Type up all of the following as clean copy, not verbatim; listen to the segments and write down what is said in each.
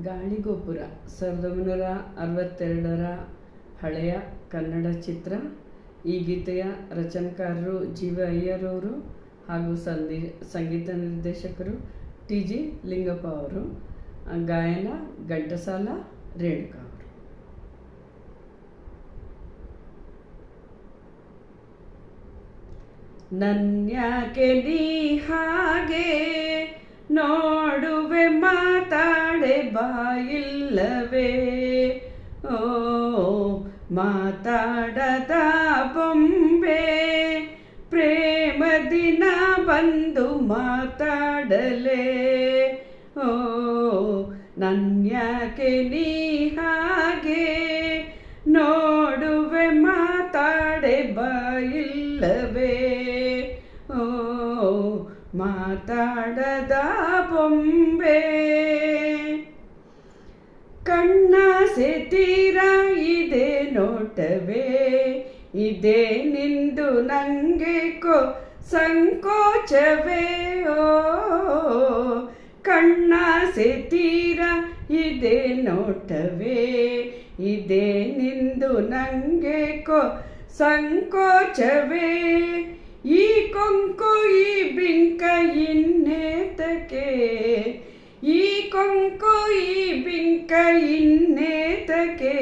ಗಾಳಿಗೋಪುರ 1962ರ ಹಳೆಯ ಕನ್ನಡ ಚಿತ್ರ. ಈ ಗೀತೆಯ ರಚನೆಕಾರರು ಜಿ. ವಿ. ಅಯ್ಯರ್ ಅವರು ಹಾಗೂ ಸಂಗೀತ ನಿರ್ದೇಶಕರು ಟಿ. ಜಿ. ಲಿಂಗಪ್ಪ ಅವರು. ಗಾಯನ ಘಂಟಸಾಲ ರೇಣುಕಾ ಅವರು. ನನ್ಯಾಕೆ ನೀ ಹಾಗೆ ನೋಡುವೆ, ಮಾತಾಡೆ ಬಾಯಿಲ್ಲವೇ, ಓ ಮಾತಾಡದ ಬೊಂಬೆ, ಪ್ರೇಮ ದಿನ ಬಂದು ಮಾತಾಡಲೇ, ಓ ನನ್ಯಾಕೆ ನೀ ಹಾಗೆ ನೋಡುವೆ, ಮಾತಾಡೆ ಬಾಯಿಲ್ಲವೇ, ಓ ಮಾತಾಡದ ಬೊಂಬೆ. ಕಣ್ಣ ಸೆತೀರ ಇದೆ ನೋಟವೇ, ಇದೇ ನಿಂದು ನಂಗೆ ಸಂಕೋಚವೇ, ಓ ಕಣ್ಣ ಸೆತೀರ ಇದೆ ನೋಟವೇ, ಇದೇ ನಿಂದು ನಂಗೆ ಸಂಕೋಚವೇ. ಈ ಕೊಂಕು ಈ ಬಿಂಕ ಇನ್ನೇತಕ್ಕೆ, ಈ ಕೊಂಕು ಈ ಬಿಂಕ ಇನ್ನೇತಕ್ಕೆ,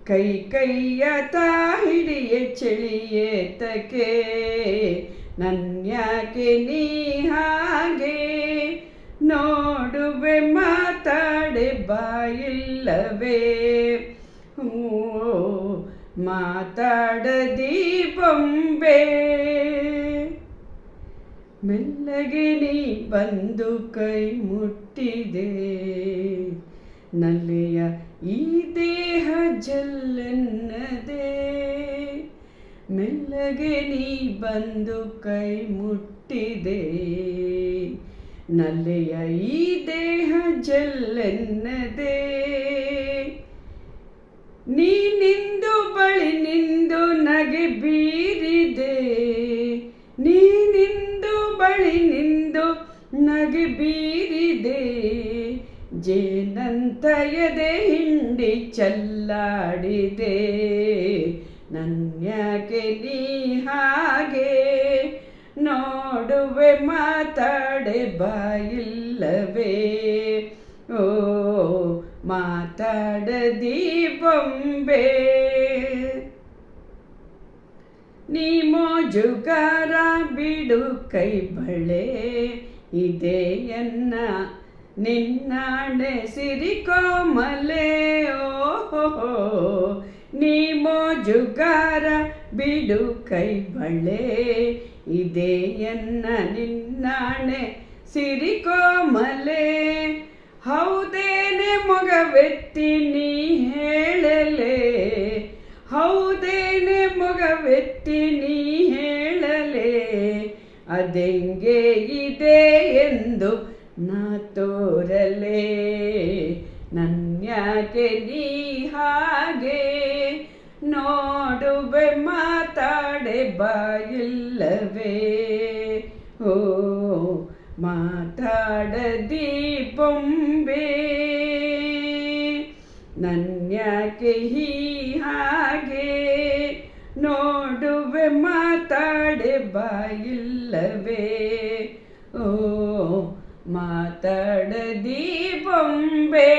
ಕೈ ಕೈಯ ತಾ ಹಿಡಿಯ ಚಳಿಯೇತಕ್ಕೆ, ನನ್ಯಾಕೆ ನೀ ಹಾಗೆ ನೋಡುವೆ, ಮಾತಾಡೆ ಬಾಯಿಲ್ಲವೇ, ಮಾತಾಡದಿ ಬೊಂಬೆ. ಮೆಲ್ಲಗೆ ನೀ ಬಂದು ಕೈ ಮುಟ್ಟಿದೆ, ನಲ್ಲೆಯ ಈ ದೇಹ ಜಲ್ಲೆನ್ನದೆ, ಮೆಲ್ಲಗೆ ನೀ ಬಂದು ಕೈ ಮುಟ್ಟಿದೆ, ನಲ್ಲೆಯ ಈ ದೇಹ ಜಲ್ಲೆನ್ನದೆ, ನೀ ನಿಂದು ಬಳಿ ನಿಂದು ನಗೆ ಬೀರಿದೆ, ನೀ ನಿಂದು ಬಳಿ ನಿಂದು ನಗೆ ಬೀರಿದೆ, ಜೇನಂತ ಎದೆ ಹಿಂಡಿ ಚಲ್ಲಾಡಿದೆ, ನನ್ಯಾಕೆ ನೀ ಹಾಗೆ ನೋಡುವೆ, ಮಾತಾಡೆ ಬಾಯಿಲ್ಲವೇ, ಓ ಮಾತಾಡದಿ ಬೊಂಬೆ. ನೀ ಮೋಜುಗಾರ ಬಿಡು ಕೈ ಬಳೆ, ಇದೆಯನ್ನ ನಿನ್ನಾಣೆ ಸಿರಿಕೋಮಲೆ, ಓಹೋ ನೀ ಮೋಜುಗಾರ ಬಿಡು ಕೈ ಬಳೆ, ಇದೆಯನ್ನ ನಿನ್ನಾಣೆ ಸಿರಿಕೋಮಲೆ, ಹೌದೇನೆ ಮೊಗವೆತ್ತಿ ನೀ ಹೇಳಲೆ, ಹೌದೇನೆ ಮೊಗವೆತ್ತಿ ನೀ ಹೇಳಲೆ, ಅದೆಂಗೆ ಇದೆ ಎಂದು ನಾ ತೋರಲೆ, ನನ್ಯಾಕೆ ನೀ ಹಾಗೆ ನೋಡುವೆ, ಮಾತಾಡೆ ಬಾಯಿಲ್ಲವೇ, ಓ ಮಾತಾಡದಿ ಬೊಂಬೆ. ನನ್ಯಾಕೆ ಹಾಗೆ ನೋಡುವೆ, ಮಾತಾಡೆ ಬಾಯಿಲ್ಲವೇ, ಓ ಮಾತಾಡದಿ ಬೊಂಬೆ.